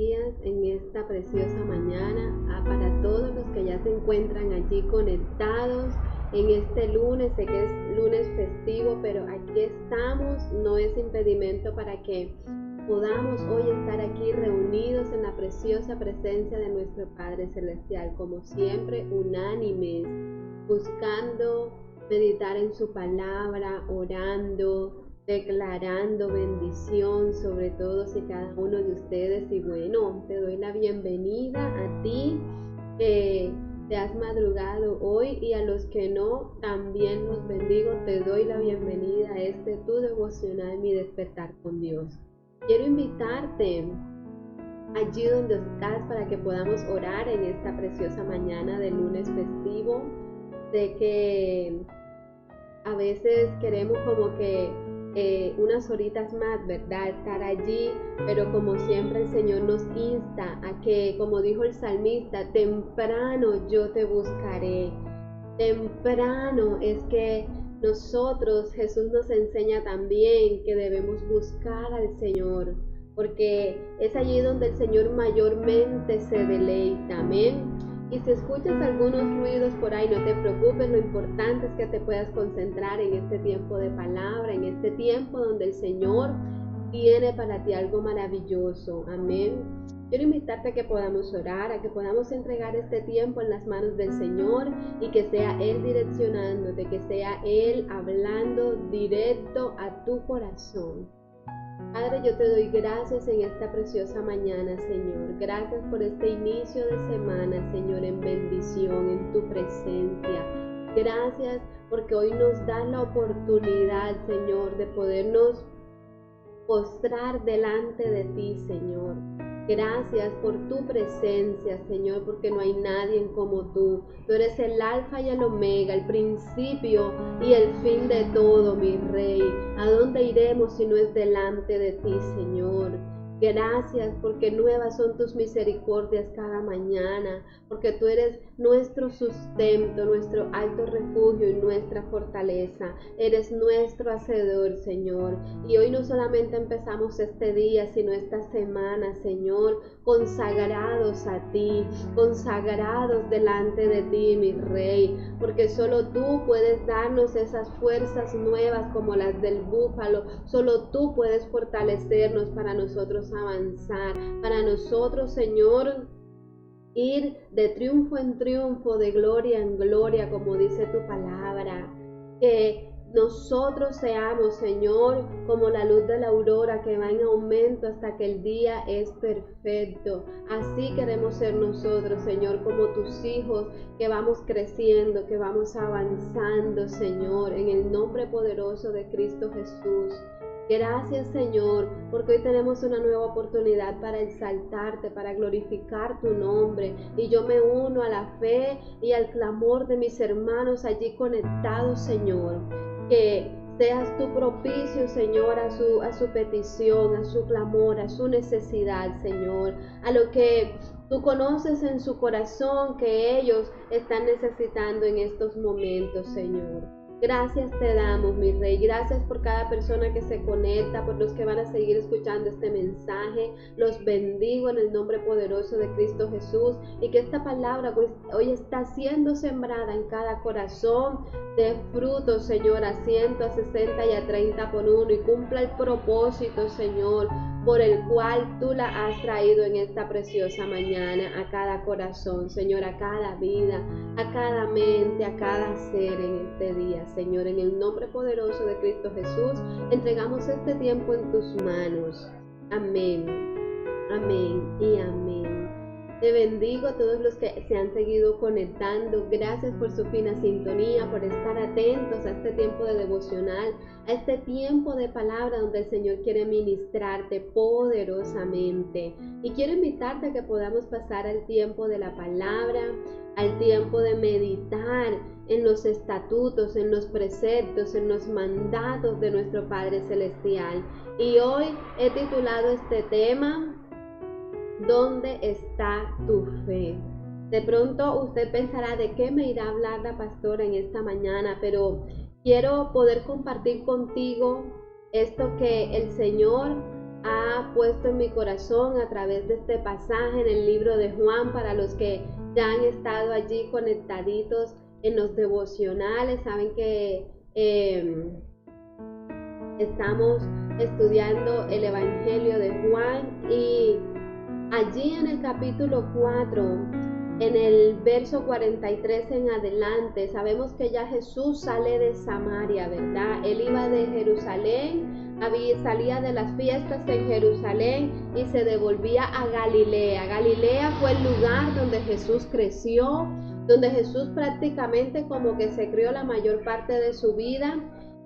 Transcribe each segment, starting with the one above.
días en esta preciosa mañana para todos los que ya se encuentran allí conectados en este lunes. Sé que es lunes festivo, pero aquí estamos, no es impedimento para que podamos hoy estar aquí reunidos en la preciosa presencia de nuestro Padre Celestial, como siempre, unánimes, buscando meditar en su palabra, orando, declarando bendición sobre todos y cada uno de ustedes. Y bueno, te doy la bienvenida a ti que te has madrugado hoy, y a los que no, también los bendigo. Te doy la bienvenida a tu devocional, Mi Despertar con Dios. Quiero invitarte allí donde estás para que podamos orar en esta preciosa mañana de lunes festivo. Sé que a veces queremos como que unas horitas más, ¿verdad? Estar allí, pero como siempre el Señor nos insta a que, como dijo el salmista, temprano yo te buscaré. Temprano es que nosotros, Jesús nos enseña también que debemos buscar al Señor, porque es allí donde el Señor mayormente se deleita. Amén. Y si escuchas algunos ruidos por ahí, no te preocupes, lo importante es que te puedas concentrar en este tiempo de palabra, en este tiempo donde el Señor tiene para ti algo maravilloso. Amén. Quiero invitarte a que podamos orar, a que podamos entregar este tiempo en las manos del Señor y que sea Él direccionándote, que sea Él hablando directo a tu corazón. Padre, yo te doy gracias en esta preciosa mañana, Señor. Gracias por este inicio de semana, Señor, en bendición, en tu presencia. Gracias porque hoy nos das la oportunidad, Señor, de podernos postrar delante de ti, Señor. Gracias por tu presencia, Señor, porque no hay nadie como tú. Tú eres el alfa y el omega, el principio y el fin de todo, mi Rey. ¿A dónde iremos si no es delante de ti, Señor? Gracias porque nuevas son tus misericordias cada mañana, porque tú eres nuestro sustento, nuestro alto refugio y nuestra fortaleza. Eres nuestro hacedor, Señor. Y hoy no solamente empezamos este día, sino esta semana, Señor, consagrados a ti, consagrados delante de ti, mi Rey, porque solo tú puedes darnos esas fuerzas nuevas como las del búfalo. Solo tú puedes fortalecernos para nosotros avanzar, para nosotros, Señor, ir de triunfo en triunfo, de gloria en gloria, como dice tu palabra. Que nosotros seamos, Señor, como la luz de la aurora que va en aumento hasta que el día es perfecto. Así queremos ser nosotros, Señor, como tus hijos, que vamos creciendo, que vamos avanzando, Señor, en el nombre poderoso de Cristo Jesús. Gracias, Señor, porque hoy tenemos una nueva oportunidad para exaltarte, para glorificar tu nombre. Y yo me uno a la fe y al clamor de mis hermanos allí conectados, Señor. Que seas tú propicio, Señor, a su petición, a su clamor, a su necesidad, Señor, a lo que tú conoces en su corazón que ellos están necesitando en estos momentos, Señor. Gracias te damos, mi Rey. Gracias por cada persona que se conecta, por los que van a seguir escuchando este mensaje. Los bendigo en el nombre poderoso de Cristo Jesús, y que esta palabra hoy está siendo sembrada en cada corazón, de frutos, Señor, a 100, a 60 y a 30 por uno, y cumpla el propósito, Señor, por el cual tú la has traído en esta preciosa mañana a cada corazón, Señor, a cada vida, a cada mente, a cada ser en este día, Señor. En el nombre poderoso de Cristo Jesús, entregamos este tiempo en tus manos. Amén, amén y amén. Te bendigo a todos los que se han seguido conectando. Gracias por su fina sintonía, por estar atentos a este tiempo de devocional, a este tiempo de palabra donde el Señor quiere ministrarte poderosamente. Y quiero invitarte a que podamos pasar al tiempo de la palabra, al tiempo de meditar en los estatutos, en los preceptos, en los mandatos de nuestro Padre Celestial. Y hoy he titulado este tema: ¿dónde está tu fe? De pronto usted pensará, ¿de qué me irá a hablar la pastora en esta mañana? Pero quiero poder compartir contigo esto que el Señor ha puesto en mi corazón a través de este pasaje en el libro de Juan. Para los que ya han estado allí conectaditos en los devocionales, saben que estamos estudiando el Evangelio de Juan, y allí en el capítulo 4, en el verso 43 en adelante, sabemos que ya Jesús sale de Samaria, ¿verdad? Él iba de Jerusalén, salía de las fiestas en Jerusalén y se devolvía a Galilea. Galilea fue el lugar donde Jesús creció, donde Jesús prácticamente como que se crió la mayor parte de su vida.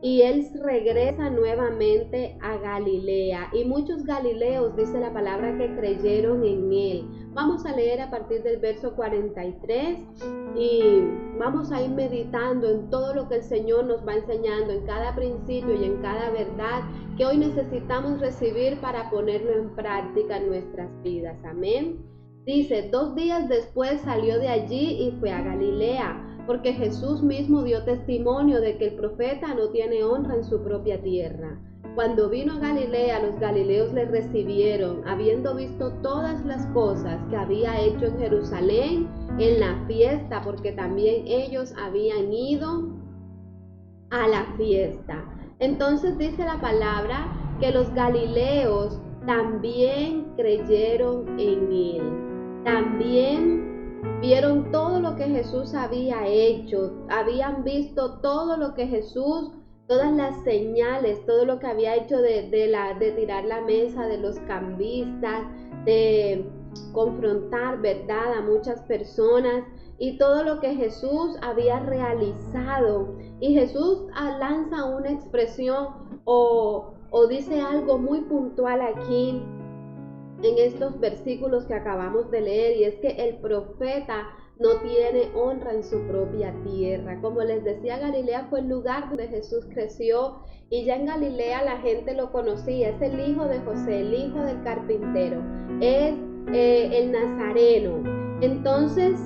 Y él regresa nuevamente a Galilea, y muchos galileos, dice la palabra, que creyeron en él. Vamos a leer a partir del verso 43 y vamos a ir meditando en todo lo que el Señor nos va enseñando, en cada principio y en cada verdad que hoy necesitamos recibir para ponerlo en práctica en nuestras vidas. Amén. Dice: 2 días después salió de allí y fue a Galilea, porque Jesús mismo dio testimonio de que el profeta no tiene honra en su propia tierra. Cuando vino a Galilea, los galileos le recibieron, habiendo visto todas las cosas que había hecho en Jerusalén en la fiesta, porque también ellos habían ido a la fiesta. Entonces dice la palabra que los galileos también creyeron en él. También vieron todo lo que Jesús había hecho, habían visto todo lo que Jesús, todas las señales, todo lo que había hecho de tirar la mesa de los cambistas, de confrontar, ¿verdad?, a muchas personas, y todo lo que Jesús había realizado. Y Jesús lanza una expresión o dice algo muy puntual aquí en estos versículos que acabamos de leer, y es que el profeta no tiene honra en su propia tierra. Como les decía, Galilea fue el lugar donde Jesús creció, y ya en Galilea la gente lo conocía. Es el hijo de José, el hijo del carpintero, es el nazareno. Entonces,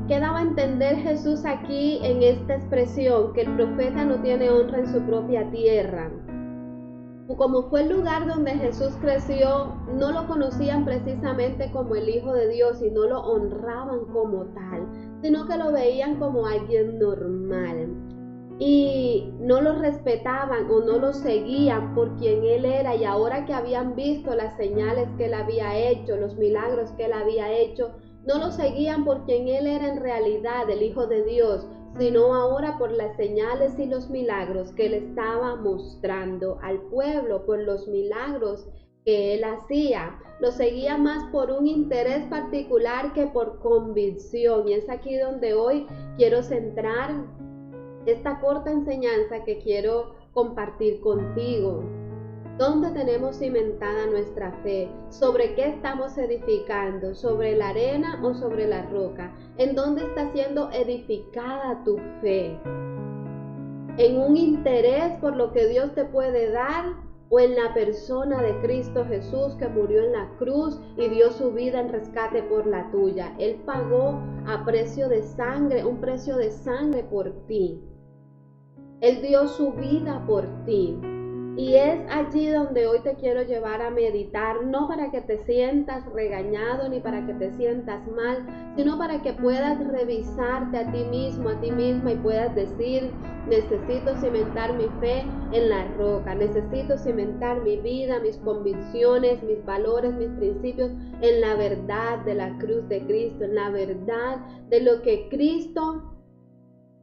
¿qué daba a entender Jesús aquí en esta expresión? Que el profeta no tiene honra en su propia tierra. Como fue el lugar donde Jesús creció, no lo conocían precisamente como el Hijo de Dios y no lo honraban como tal, sino que lo veían como alguien normal. Y no lo respetaban o no lo seguían por quien él era. Y ahora que habían visto las señales que él había hecho, los milagros que él había hecho, no lo seguían por quien él era en realidad, el Hijo de Dios, sino ahora por las señales y los milagros que él estaba mostrando al pueblo, por los milagros que él hacía. Lo seguía más por un interés particular que por convicción. Y es aquí donde hoy quiero centrar esta corta enseñanza que quiero compartir contigo. ¿Dónde tenemos cimentada nuestra fe? ¿Sobre qué estamos edificando? ¿Sobre la arena o sobre la roca? ¿En dónde está siendo edificada tu fe? ¿En un interés por lo que Dios te puede dar, o en la persona de Cristo Jesús, que murió en la cruz y dio su vida en rescate por la tuya? Él pagó a precio de sangre, un precio de sangre por ti. Él dio su vida por ti. Y es allí donde hoy te quiero llevar a meditar, no para que te sientas regañado ni para que te sientas mal, sino para que puedas revisarte a ti mismo, a ti misma, y puedas decir: necesito cimentar mi fe en la roca, necesito cimentar mi vida, mis convicciones, mis valores, mis principios en la verdad de la cruz de Cristo, en la verdad de lo que Cristo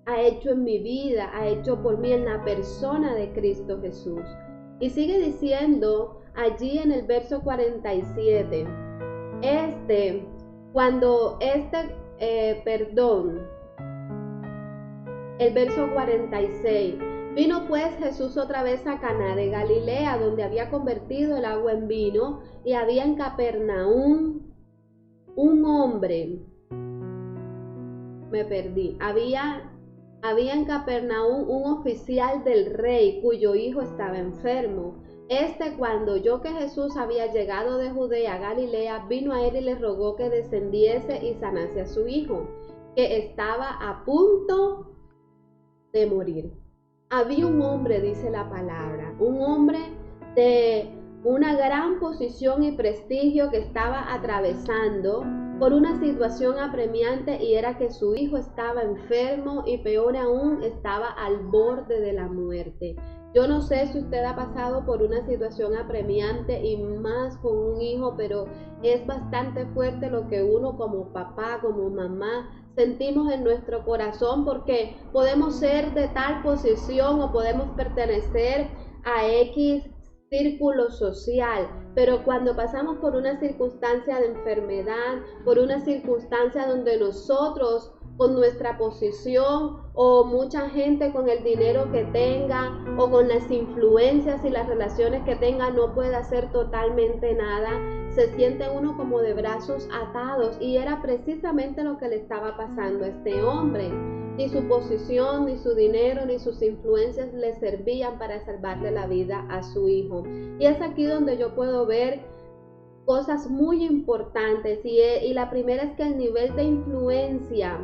ha hecho en mi vida, ha hecho por mí en la persona de Cristo Jesús. Y sigue diciendo allí en el verso 47, el verso 46, vino pues Jesús otra vez a Caná de Galilea, donde había convertido el agua en vino, y había en Capernaum un hombre, había en Capernaum un oficial del rey cuyo hijo estaba enfermo. Cuando oyó que Jesús había llegado de Judea a Galilea, vino a él y le rogó que descendiese y sanase a su hijo, que estaba a punto de morir. Había un hombre, dice la palabra, un hombre de una gran posición y prestigio que estaba atravesando por una situación apremiante, y era que su hijo estaba enfermo y peor aún estaba al borde de la muerte. Yo no sé si usted ha pasado por una situación apremiante y más con un hijo, pero es bastante fuerte lo que uno como papá, como mamá, sentimos en nuestro corazón, porque podemos ser de tal posición o podemos pertenecer a X círculo social, pero cuando pasamos por una circunstancia de enfermedad, por una circunstancia donde nosotros con nuestra posición o mucha gente con el dinero que tenga o con las influencias y las relaciones que tenga no puede hacer totalmente nada, se siente uno como de brazos atados, y era precisamente lo que le estaba pasando a este hombre. Ni su posición, ni su dinero, ni sus influencias le servían para salvarle la vida a su hijo. Y es aquí donde yo puedo ver cosas muy importantes, y la primera es que el nivel de influencia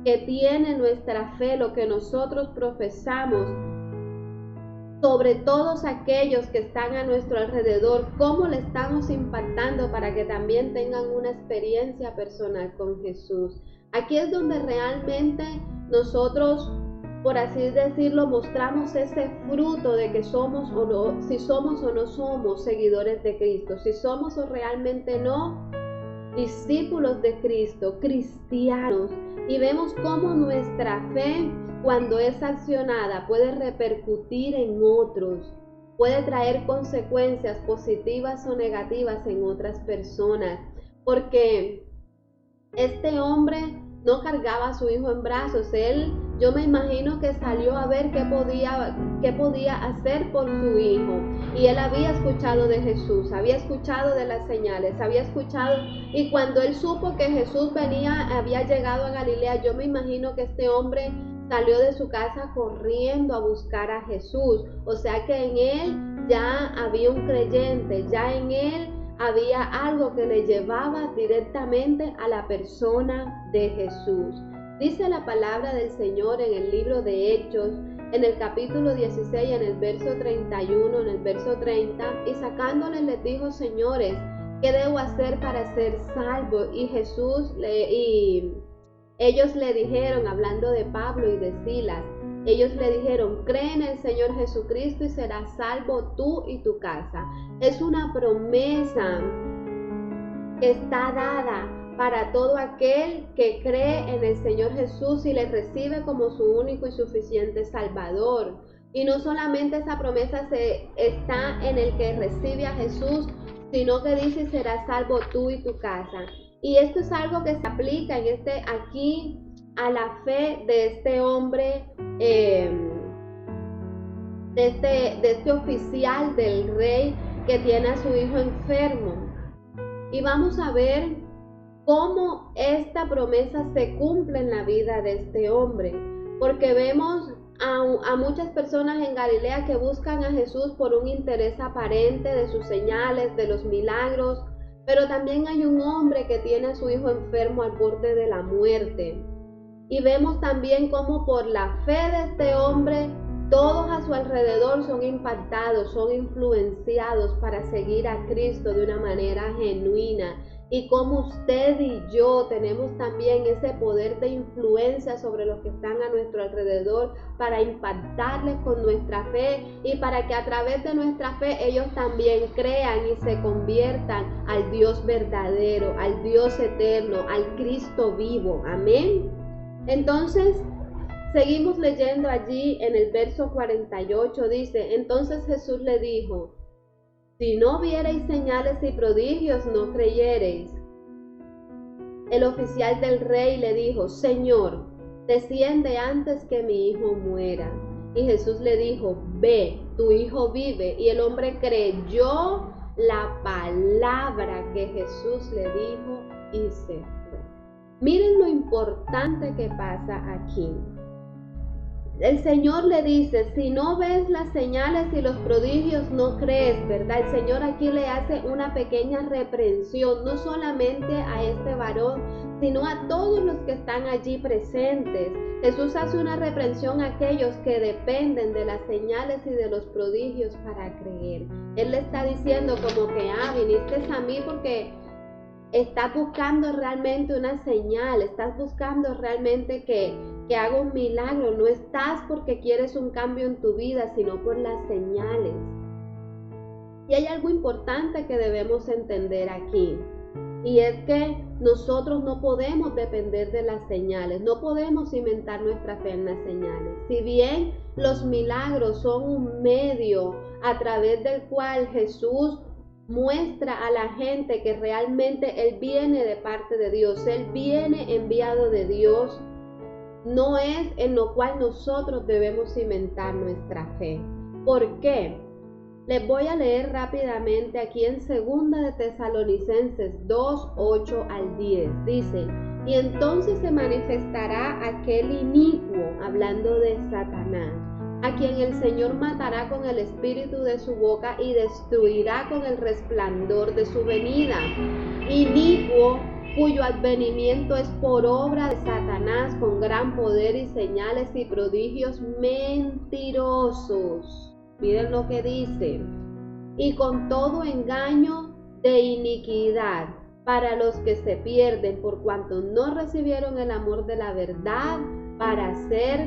que tiene nuestra fe, lo que nosotros profesamos, sobre todos aquellos que están a nuestro alrededor, cómo le estamos impactando para que también tengan una experiencia personal con Jesús. Aquí es donde realmente nosotros, por así decirlo, mostramos ese fruto de que somos o no, si somos o no somos seguidores de Cristo, si somos o realmente no discípulos de Cristo, cristianos, y vemos cómo nuestra fe, cuando es accionada, puede repercutir en otros, puede traer consecuencias positivas o negativas en otras personas, porque este hombre no cargaba a su hijo en brazos. Yo me imagino que salió a ver qué podía hacer por su hijo. Y él había escuchado de Jesús, había escuchado de las señales, había escuchado. Y cuando él supo que Jesús había llegado a Galilea, yo me imagino que este hombre salió de su casa corriendo a buscar a Jesús. O sea que en él ya había un creyente, ya en él había algo que le llevaba directamente a la persona de Jesús. Dice la palabra del Señor en el libro de Hechos, en el capítulo 16, en el verso 31, en el verso 30, y sacándoles les dijo: señores, ¿qué debo hacer para ser salvo? Y ellos le dijeron, hablando de Pablo y de Silas, ellos le dijeron: cree en el Señor Jesucristo y serás salvo tú y tu casa. Es una promesa que está dada para todo aquel que cree en el Señor Jesús y le recibe como su único y suficiente Salvador. Y no solamente esa promesa está en el que recibe a Jesús, sino que dice: serás salvo tú y tu casa. Y esto es algo que se aplica aquí a la fe de este hombre, de este oficial del rey que tiene a su hijo enfermo. Y vamos a ver cómo esta promesa se cumple en la vida de este hombre, porque vemos a muchas personas en Galilea que buscan a Jesús por un interés aparente de sus señales, de los milagros, pero también hay un hombre que tiene a su hijo enfermo al borde de la muerte. Y vemos también cómo por la fe de este hombre, todos a su alrededor son impactados, son influenciados para seguir a Cristo de una manera genuina. Y como usted y yo tenemos también ese poder de influencia sobre los que están a nuestro alrededor para impactarles con nuestra fe, y para que a través de nuestra fe ellos también crean y se conviertan al Dios verdadero, al Dios eterno, al Cristo vivo. Amén. Entonces, seguimos leyendo allí en el verso 48, dice: entonces Jesús le dijo: si no viereis señales y prodigios, no creyereis. El oficial del rey le dijo: Señor, desciende antes que mi hijo muera. Y Jesús le dijo: ve, tu hijo vive. Y el hombre creyó la palabra que Jesús le dijo y se fue. Miren lo importante que pasa aquí. el Señor le dice, si no ves las señales y los prodigios, no crees, ¿verdad? El Señor aquí le hace una pequeña reprensión, no solamente a este varón, sino a todos los que están allí presentes. Jesús hace una reprensión a aquellos que dependen de las señales y de los prodigios para creer. Él le está diciendo como que, viniste a mí porque estás buscando realmente una señal, estás buscando realmente que haga un milagro, no estás porque quieres un cambio en tu vida, sino por las señales. Y hay algo importante que debemos entender aquí, y es que nosotros no podemos depender de las señales, no podemos cimentar nuestra fe en las señales. Si bien los milagros son un medio a través del cual Jesús muestra a la gente que realmente Él viene de parte de Dios, Él viene enviado de Dios, no es en lo cual nosotros debemos cimentar nuestra fe. ¿Por qué? Les voy a leer rápidamente aquí en 2 de Tesalonicenses 2, 8 al 10. Dice, y entonces se manifestará aquel inicuo, hablando de Satanás, a quien el Señor matará con el espíritu de su boca y destruirá con el resplandor de su venida. Inicuo, cuyo advenimiento es por obra de Satanás con gran poder y señales y prodigios mentirosos. Miren lo que dice. Y con todo engaño de iniquidad para los que se pierden por cuanto no recibieron el amor de la verdad para ser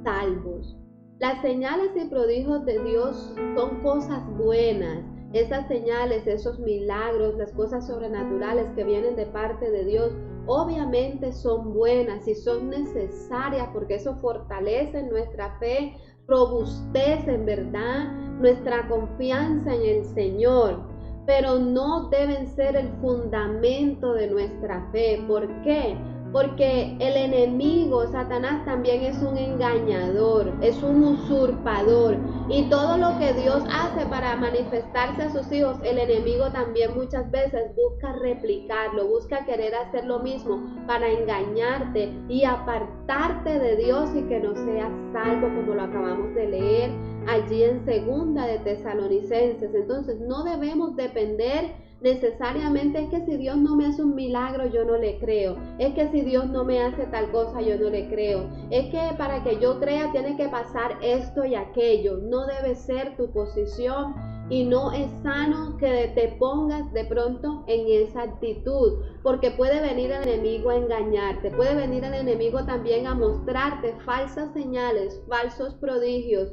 salvos. Las señales y prodigios de Dios son cosas buenas. Esas señales, esos milagros, las cosas sobrenaturales que vienen de parte de Dios, obviamente son buenas y son necesarias porque eso fortalece nuestra fe, robustece en verdad nuestra confianza en el Señor, pero no deben ser el fundamento de nuestra fe. ¿Por qué? Porque el enemigo, Satanás, también es un engañador, es un usurpador. Y todo lo que Dios hace para manifestarse a sus hijos, el enemigo también muchas veces busca replicarlo, busca querer hacer lo mismo para engañarte y apartarte de Dios y que no seas salvo, como lo acabamos de leer allí en 2 de Tesalonicenses. Entonces no debemos depender necesariamente es que si Dios no me hace un milagro yo no le creo, es que si Dios no me hace tal cosa yo no le creo, es que para que yo crea tiene que pasar esto y aquello. No debe ser tu posición y no es sano que te pongas de pronto en esa actitud, porque puede venir el enemigo a engañarte, puede venir el enemigo también a mostrarte falsas señales, falsos prodigios.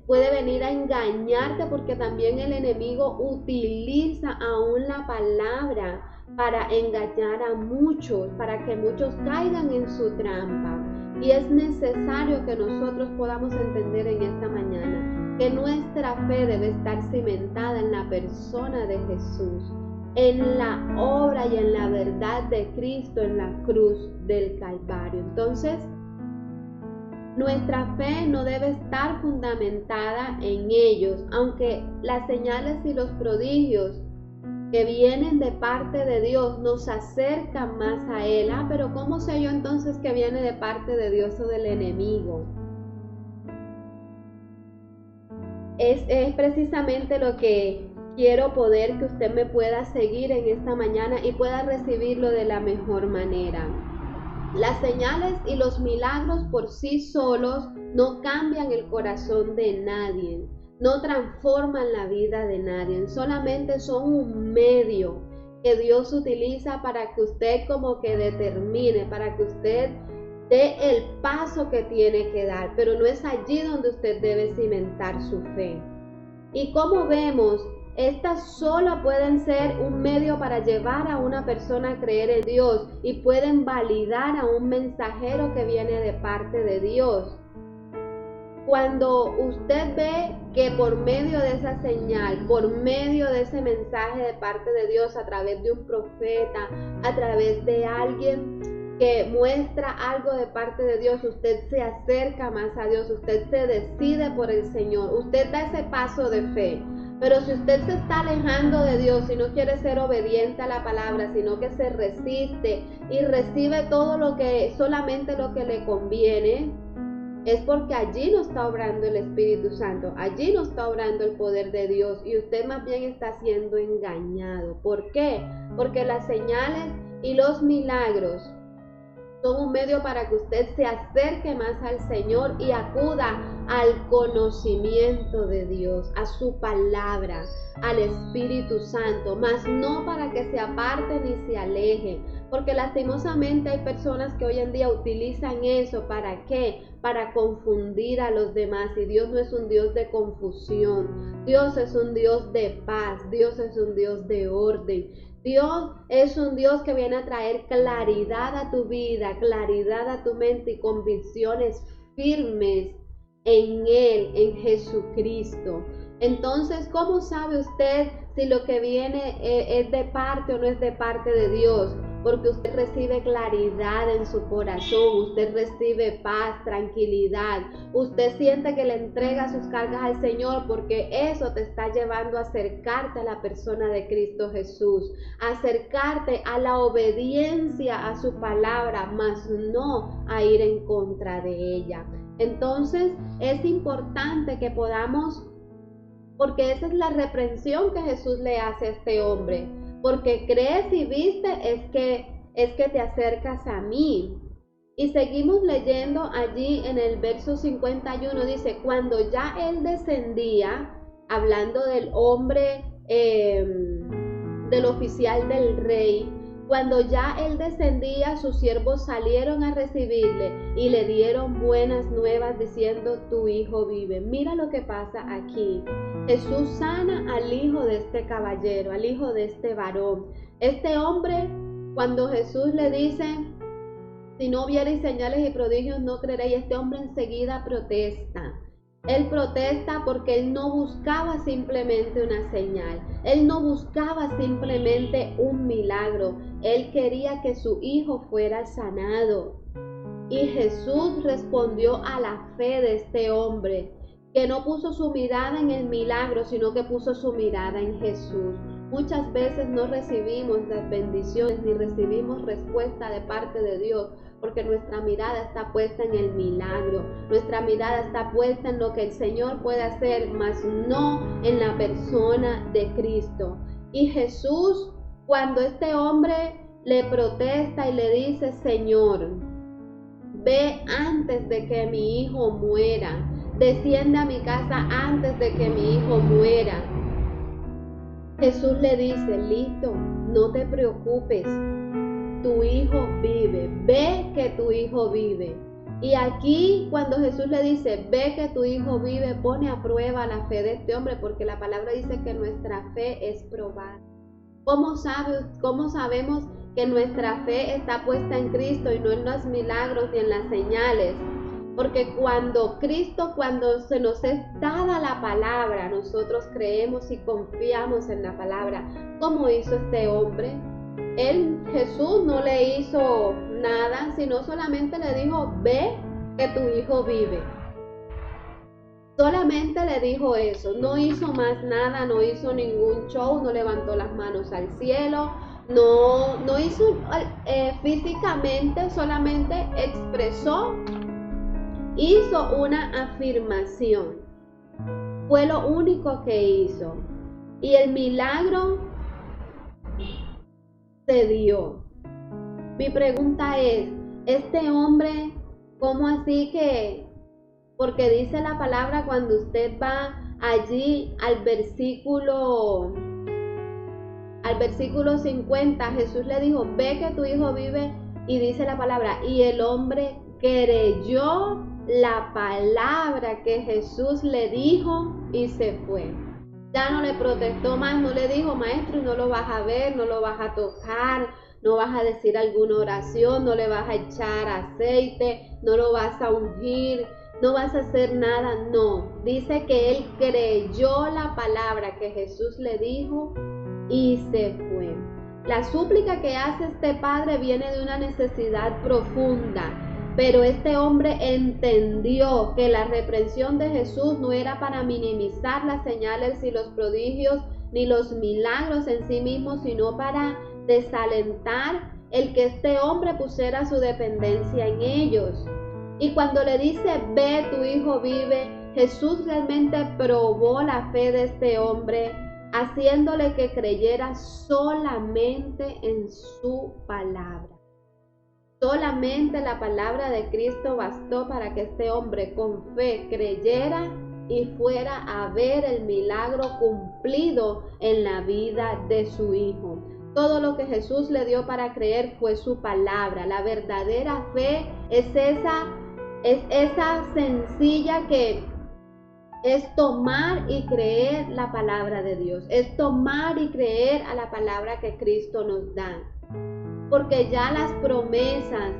Puede venir a engañarte porque también el enemigo utiliza aún la palabra para engañar a muchos, para que muchos caigan en su trampa. Y es necesario que nosotros podamos entender en esta mañana que nuestra fe debe estar cimentada en la persona de Jesús, en la obra y en la verdad de Cristo en la cruz del Calvario. Entonces, nuestra fe no debe estar fundamentada en ellos, aunque las señales y los prodigios que vienen de parte de Dios nos acercan más a Él. Pero ¿cómo sé yo entonces que viene de parte de Dios o del enemigo? Es precisamente lo que quiero poder que usted me pueda seguir en esta mañana y pueda recibirlo de la mejor manera. Las señales y los milagros por sí solos no cambian el corazón de nadie, no transforman la vida de nadie, solamente son un medio que Dios utiliza para que usted como que determine, para que usted dé el paso que tiene que dar, pero no es allí donde usted debe cimentar su fe. Y como vemos, estas solo pueden ser un medio para llevar a una persona a creer en Dios y pueden validar a un mensajero que viene de parte de Dios. Cuando usted ve que por medio de esa señal, por medio de ese mensaje de parte de Dios, a través de un profeta, a través de alguien que muestra algo de parte de Dios, usted se acerca más a Dios, usted se decide por el Señor, usted da ese paso de fe. Pero si usted se está alejando de Dios y no quiere ser obediente a la palabra, sino que se resiste y recibe todo solamente lo que le conviene, es porque allí no está obrando el Espíritu Santo, allí no está obrando el poder de Dios y usted más bien está siendo engañado. ¿Por qué? Porque las señales y los milagros son un medio para que usted se acerque más al Señor y acuda al conocimiento de Dios, a su palabra, al Espíritu Santo, mas no para que se aparte ni se aleje, porque lastimosamente hay personas que hoy en día utilizan eso. ¿Para qué? Para confundir a los demás, y Dios no es un Dios de confusión. Dios es un Dios de paz, Dios es un Dios de orden. Dios es un Dios que viene a traer claridad a tu vida, claridad a tu mente y convicciones firmes en Él, en Jesucristo. Entonces, ¿cómo sabe usted si lo que viene es de parte o no es de parte de Dios? Porque usted recibe claridad en su corazón, usted recibe paz, tranquilidad, usted siente que le entrega sus cargas al Señor, porque eso te está llevando a acercarte a la persona de Cristo Jesús, a acercarte a la obediencia a su palabra, mas no a ir en contra de ella. Entonces es importante que podamos, porque esa es la reprensión que Jesús le hace a este hombre. Porque crees y viste es que te acercas a mí. Y seguimos leyendo allí en el verso 51, dice, cuando ya él descendía, hablando del hombre, del oficial del rey, cuando ya él descendía, sus siervos salieron a recibirle y le dieron buenas nuevas diciendo, tu hijo vive. Mira lo que pasa aquí. Jesús sana al hijo de este caballero, al hijo de este varón. Este hombre, cuando Jesús le dice, si no viereis señales y prodigios no creeréis, este hombre enseguida protesta. Él protesta porque él no buscaba simplemente una señal, él no buscaba simplemente un milagro, él quería que su hijo fuera sanado. Y Jesús respondió a la fe de este hombre, que no puso su mirada en el milagro, sino que puso su mirada en Jesús. Muchas veces no recibimos las bendiciones ni recibimos respuesta de parte de Dios, porque nuestra mirada está puesta en el milagro, nuestra mirada está puesta en lo que el Señor puede hacer, mas no en la persona de Cristo. Y Jesús, cuando este hombre le protesta y le dice, Señor, ve antes de que mi hijo muera, desciende a mi casa antes de que mi hijo muera. Jesús le dice, listo, no te preocupes, tu hijo vive, ve que tu hijo vive. Y aquí cuando Jesús le dice, ve que tu hijo vive, pone a prueba la fe de este hombre, porque la palabra dice que nuestra fe es probada. ¿Cómo sabemos que nuestra fe está puesta en Cristo y no en los milagros ni en las señales? Porque cuando se nos es dada la palabra, nosotros creemos y confiamos en la palabra. ¿Cómo hizo este hombre? Jesús no le hizo nada, sino solamente le dijo, ve que tu hijo vive. Solamente le dijo eso, no hizo más nada, no hizo ningún show, no levantó las manos al cielo, no hizo físicamente, solamente expresó, hizo una afirmación. Fue lo único que hizo. Y el milagro se dio. Mi pregunta es, este hombre, ¿cómo así que? Porque dice la palabra, cuando usted va allí al versículo 50, Jesús le dijo, ve que tu hijo vive, y dice la palabra, y el hombre creyó la palabra que Jesús le dijo y se fue. Ya no le protestó más, no le dijo, maestro, no lo vas a ver, no lo vas a tocar, no vas a decir alguna oración, no le vas a echar aceite, no lo vas a ungir, no vas a hacer nada. No, dice que él creyó la palabra que Jesús le dijo y se fue. La súplica que hace este padre viene de una necesidad profunda, pero este hombre entendió que la reprensión de Jesús no era para minimizar las señales y los prodigios ni los milagros en sí mismos, sino para desalentar el que este hombre pusiera su dependencia en ellos. Y cuando le dice, ve, tu hijo vive, Jesús realmente probó la fe de este hombre, haciéndole que creyera solamente en su palabra. Solamente la palabra de Cristo bastó para que este hombre con fe creyera y fuera a ver el milagro cumplido en la vida de su hijo. Todo lo que Jesús le dio para creer fue su palabra. La verdadera fe es esa sencilla que es tomar y creer la palabra de Dios. Es tomar y creer a la palabra que Cristo nos da. Porque ya las promesas,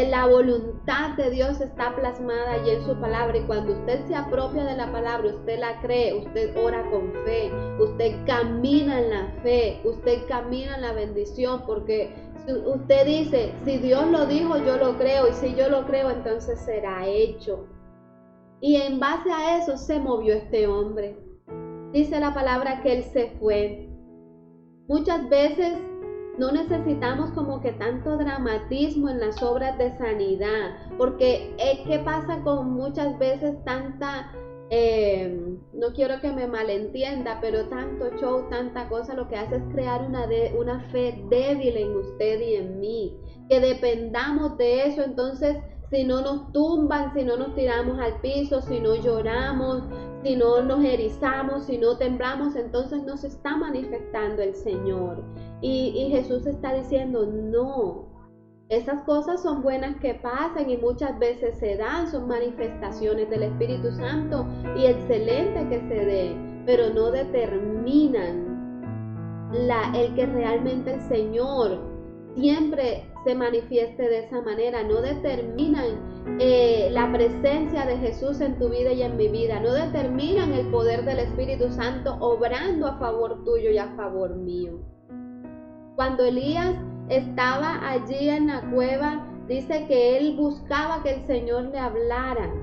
la voluntad de Dios está plasmada allí en su palabra, y cuando usted se apropia de la palabra, usted la cree, usted ora con fe, usted camina en la fe, usted camina en la bendición, porque usted dice, si Dios lo dijo, yo lo creo, y si yo lo creo, entonces será hecho. Y en base a eso se movió este hombre. Dice la palabra que él se fue. Muchas veces no necesitamos como que tanto dramatismo en las obras de sanidad, porque ¿qué pasa con muchas veces tanta, no quiero que me malentienda, pero tanto show, tanta cosa, lo que hace es crear una fe débil en usted y en mí, que dependamos de eso. Entonces, si no nos tumban, si no nos tiramos al piso, si no lloramos, si no nos erizamos, si no temblamos, entonces no se está manifestando el Señor. Y Jesús está diciendo, no, esas cosas son buenas que pasan y muchas veces se dan, son manifestaciones del Espíritu Santo y excelente que se dé, pero no determinan el que realmente el Señor siempre se manifieste de esa manera, no determinan la presencia de Jesús en tu vida y en mi vida, no determinan el poder del Espíritu Santo obrando a favor tuyo y a favor mío. Cuando Elías estaba allí en la cueva, dice que él buscaba que el Señor le hablara.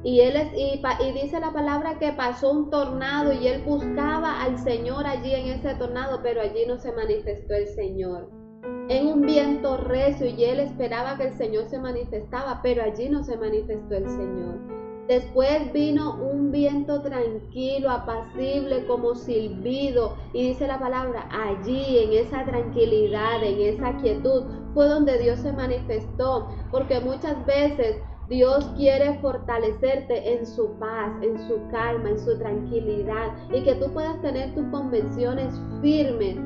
Y dice la palabra que pasó un tornado y él buscaba al Señor allí en ese tornado, pero allí no se manifestó el Señor. En un viento recio, y él esperaba que el Señor se manifestaba, pero allí no se manifestó el Señor. Después vino un viento tranquilo, apacible, como silbido, y dice la palabra, allí en esa tranquilidad, en esa quietud, fue donde Dios se manifestó, porque muchas veces Dios quiere fortalecerte en su paz, en su calma, en su tranquilidad, y que tú puedas tener tus convicciones firmes,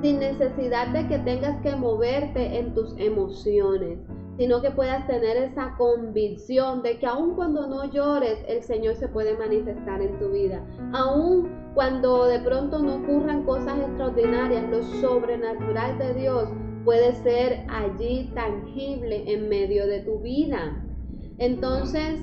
sin necesidad de que tengas que moverte en tus emociones, sino que puedas tener esa convicción de que aun cuando no llores, el Señor se puede manifestar en tu vida. Aun cuando de pronto no ocurran cosas extraordinarias, lo sobrenatural de Dios puede ser allí tangible en medio de tu vida. Entonces,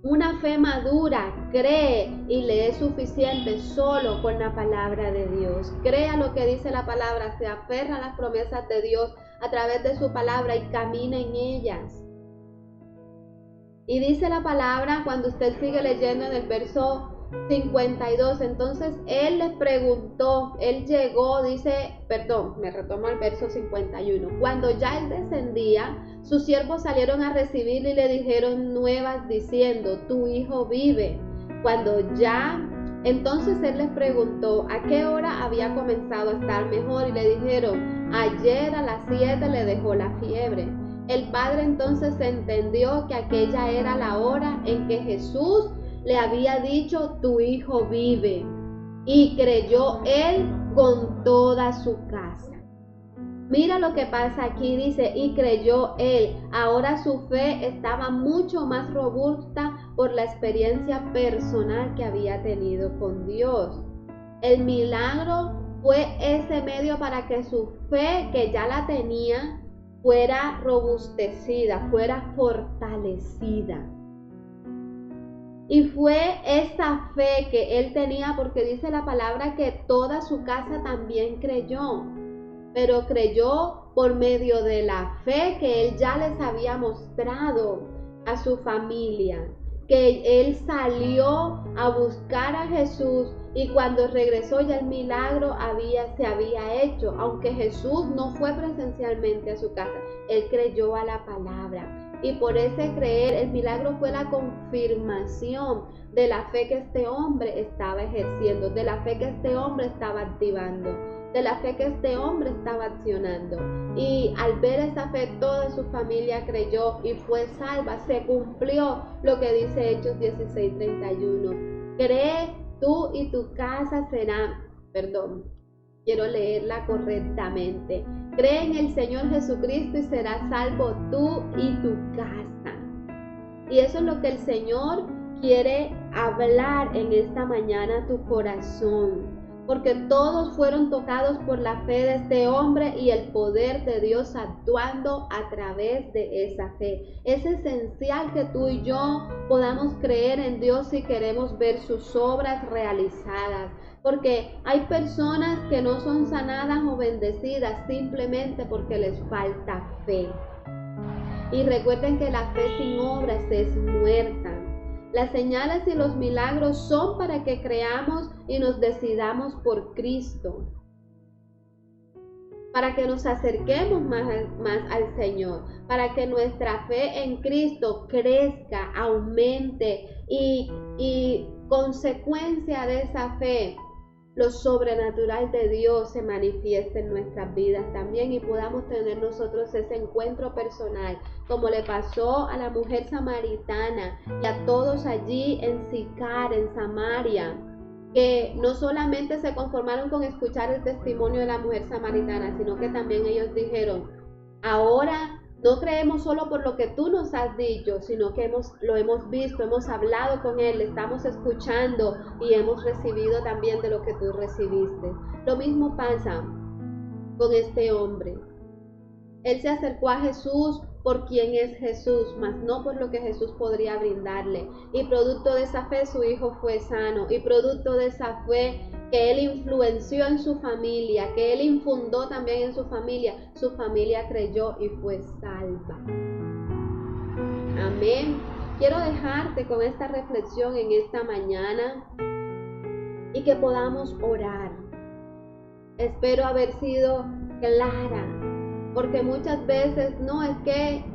una fe madura cree y le es suficiente solo con la palabra de Dios. Crea lo que dice la palabra, se aferra a las promesas de Dios a través de su palabra y camina en ellas. Y dice la palabra, cuando usted sigue leyendo en el verso 52, entonces él les preguntó, él llegó, me retomo el verso 51. Cuando ya él descendía, sus siervos salieron a recibirle y le dijeron nuevas diciendo, tu hijo vive. Entonces él les preguntó a qué hora había comenzado a estar mejor y le dijeron, ayer a las 7 le dejó la fiebre. El padre entonces entendió que aquella era la hora en que Jesús le había dicho, tu hijo vive, y creyó él con toda su casa. Mira lo que pasa aquí, dice, y creyó él. Ahora su fe estaba mucho más robusta por la experiencia personal que había tenido con Dios. El milagro fue ese medio para que su fe, que ya la tenía, fuera robustecida, fuera fortalecida. Y fue esa fe que él tenía, porque dice la palabra que toda su casa también creyó, pero creyó por medio de la fe que él ya les había mostrado a su familia, que él salió a buscar a Jesús y cuando regresó ya el milagro se había hecho, aunque Jesús no fue presencialmente a su casa, él creyó a la palabra. Y por ese creer, el milagro fue la confirmación de la fe que este hombre estaba ejerciendo, de la fe que este hombre estaba activando, de la fe que este hombre estaba accionando. Y al ver esa fe, toda su familia creyó y fue salva. Se cumplió lo que dice Hechos 16:31. Cree tú y tu casa serán, quiero leerla correctamente. Cree en el Señor Jesucristo y serás salvo tú y tu casa. Y eso es lo que el Señor quiere hablar en esta mañana a tu corazón. Porque todos fueron tocados por la fe de este hombre y el poder de Dios actuando a través de esa fe. Es esencial que tú y yo podamos creer en Dios si queremos ver sus obras realizadas. Porque hay personas que no son sanadas o bendecidas simplemente porque les falta fe. Y recuerden que la fe sin obras es muerta. Las señales y los milagros son para que creamos y nos decidamos por Cristo, para que nos acerquemos más al Señor, para que nuestra fe en Cristo crezca, aumente y consecuencia de esa fe, lo sobrenatural de Dios se manifiesta en nuestras vidas también y podamos tener nosotros ese encuentro personal, como le pasó a la mujer samaritana y a todos allí en Sicar, en Samaria, que no solamente se conformaron con escuchar el testimonio de la mujer samaritana, sino que también ellos dijeron, ahora no creemos solo por lo que tú nos has dicho, sino que lo hemos visto, hemos hablado con él, estamos escuchando y hemos recibido también de lo que tú recibiste. Lo mismo pasa con este hombre. Él se acercó a Jesús por quien es Jesús, mas no por lo que Jesús podría brindarle. Y producto de esa fe su hijo fue sano. Y producto de esa fe que él influenció en su familia, que él infundó también en su familia creyó y fue salva. Amén. Quiero dejarte con esta reflexión en esta mañana y que podamos orar. Espero haber sido clara, porque muchas veces no es que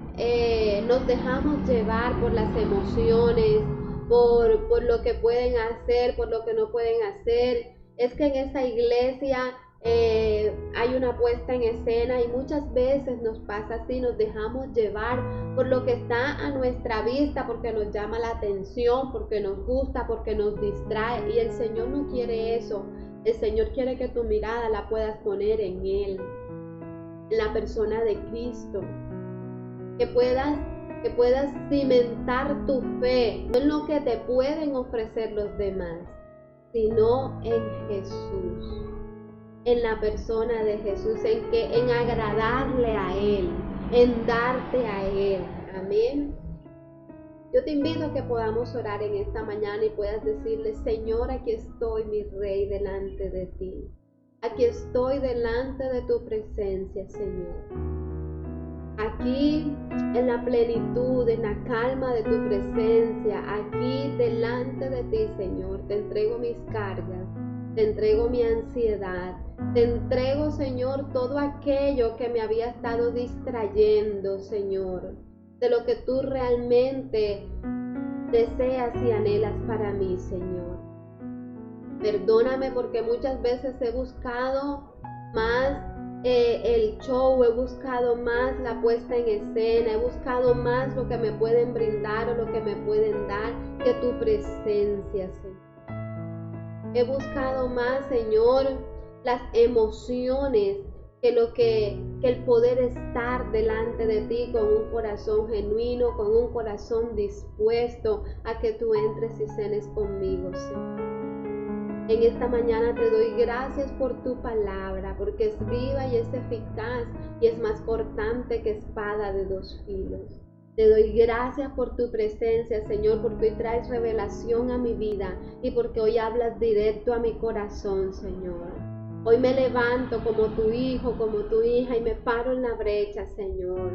nos dejamos llevar por las emociones, por lo que pueden hacer, por lo que no pueden hacer. Es que en esa iglesia hay una puesta en escena y muchas veces nos pasa así, nos dejamos llevar por lo que está a nuestra vista, porque nos llama la atención, porque nos gusta, porque nos distrae, y el Señor no quiere eso. El Señor quiere que tu mirada la puedas poner en Él, en la persona de Cristo, que puedas cimentar tu fe, no en lo que te pueden ofrecer los demás, sino en Jesús, en la persona de Jesús, en agradarle a Él, en darte a Él. Amén. Yo te invito a que podamos orar en esta mañana y puedas decirle, Señor, aquí estoy, mi Rey, delante de ti. Aquí estoy delante de tu presencia, Señor. Aquí en la plenitud, en la calma de tu presencia, aquí delante de ti, Señor, te entrego mis cargas, te entrego mi ansiedad, te entrego, Señor, todo aquello que me había estado distrayendo, Señor, de lo que tú realmente deseas y anhelas para mí, Señor. Perdóname porque muchas veces he buscado más el show, he buscado más la puesta en escena, he buscado más lo que me pueden brindar o lo que me pueden dar que tu presencia, Señor. He buscado más, Señor, las emociones que el poder estar delante de ti con un corazón genuino, con un corazón dispuesto a que tú entres y cenes conmigo, Señor. En esta mañana te doy gracias por tu palabra, porque es viva y es eficaz y es más cortante que espada de dos filos. Te doy gracias por tu presencia, Señor, porque hoy traes revelación a mi vida y porque hoy hablas directo a mi corazón, Señor. Hoy me levanto como tu hijo, como tu hija y me paro en la brecha, Señor.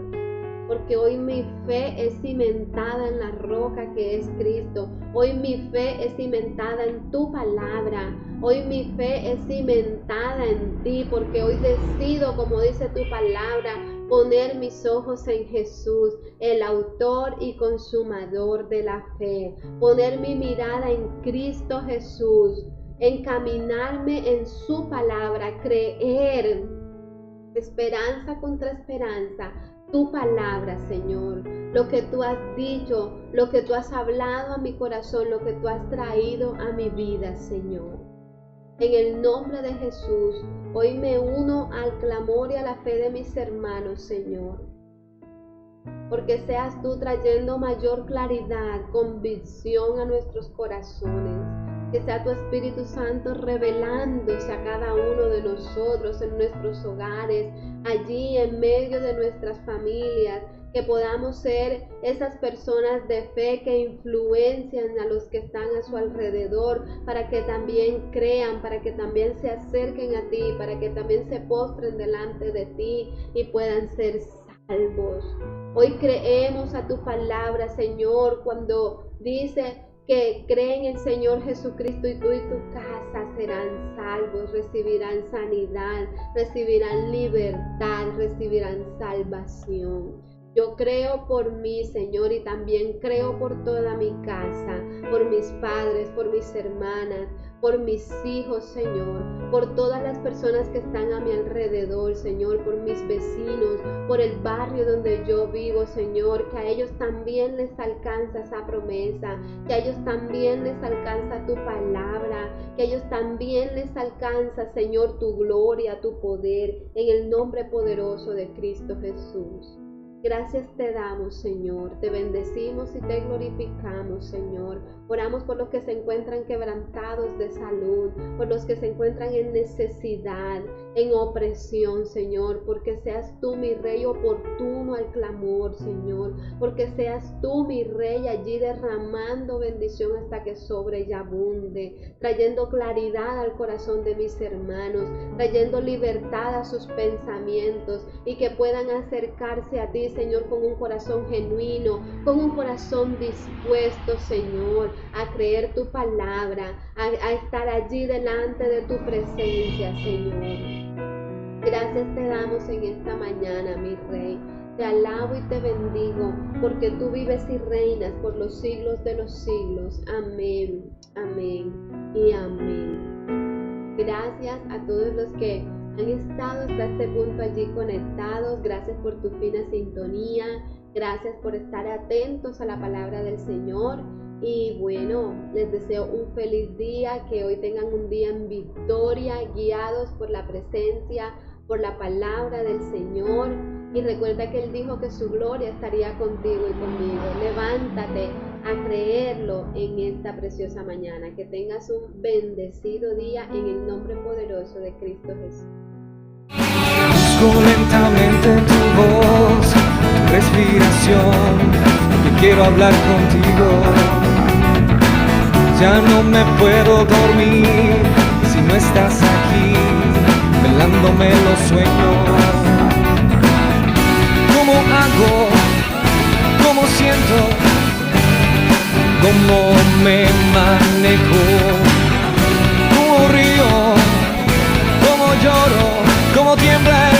porque hoy mi fe es cimentada en la roca que es Cristo. Hoy mi fe es cimentada en tu palabra. Hoy mi fe es cimentada en ti, porque hoy decido, como dice tu palabra, poner mis ojos en Jesús, el autor y consumador de la fe. Poner mi mirada en Cristo Jesús, encaminarme en su palabra, creer, esperanza contra esperanza, tu palabra, Señor, lo que tú has dicho, lo que tú has hablado a mi corazón, lo que tú has traído a mi vida, Señor. En el nombre de Jesús, hoy me uno al clamor y a la fe de mis hermanos, Señor. Porque seas tú trayendo mayor claridad, convicción a nuestros corazones. Que sea tu Espíritu Santo revelándose a cada uno de nosotros en nuestros hogares, allí en medio de nuestras familias. Que podamos ser esas personas de fe que influencian a los que están a su alrededor, para que también crean, para que también se acerquen a ti, para que también se postren delante de ti y puedan ser salvos. Hoy creemos a tu palabra, Señor, cuando dice que creen en el Señor Jesucristo y tú y tu casa serán salvos, recibirán sanidad, recibirán libertad, recibirán salvación. Yo creo por mí, Señor, y también creo por toda mi casa, por mis padres, por mis hermanas, por mis hijos, Señor, por todas las personas que están a mi alrededor, Señor, por mis vecinos, por el barrio donde yo vivo, Señor, que a ellos también les alcanza esa promesa, que a ellos también les alcanza tu palabra, que a ellos también les alcanza, Señor, tu gloria, tu poder, en el nombre poderoso de Cristo Jesús. Gracias te damos, Señor, te bendecimos y te glorificamos, Señor. Oramos por los que se encuentran quebrantados de salud, por los que se encuentran en necesidad, en opresión, Señor, porque seas tú mi Rey oportuno al clamor, Señor, porque seas tú mi Rey allí derramando bendición hasta que sobre y abunde, trayendo claridad al corazón de mis hermanos, trayendo libertad a sus pensamientos y que puedan acercarse a ti, Señor, con un corazón genuino, con un corazón dispuesto, Señor, a creer tu palabra, a estar allí delante de tu presencia, Señor. Gracias te damos en esta mañana, mi Rey. Te alabo y te bendigo, porque tú vives y reinas por los siglos de los siglos. Amén, amén y amén. Gracias a todos los que han estado hasta este punto allí conectados. Gracias por tu fina sintonía. Gracias por estar atentos a la palabra del Señor. Y bueno, les deseo un feliz día, que hoy tengan un día en victoria, guiados por la presencia, por la palabra del Señor. Y recuerda que Él dijo que su gloria estaría contigo y conmigo. Levántate a creerlo en esta preciosa mañana. Que tengas un bendecido día en el nombre poderoso de Cristo Jesús. Busco lentamente tu voz, tu respiración, que quiero hablar contigo. Ya no me puedo dormir si no estás aquí, velándome los sueños. ¿Cómo hago? ¿Cómo siento? ¿Cómo me manejo? ¿Cómo río? ¿Cómo lloro? ¿Cómo tiembla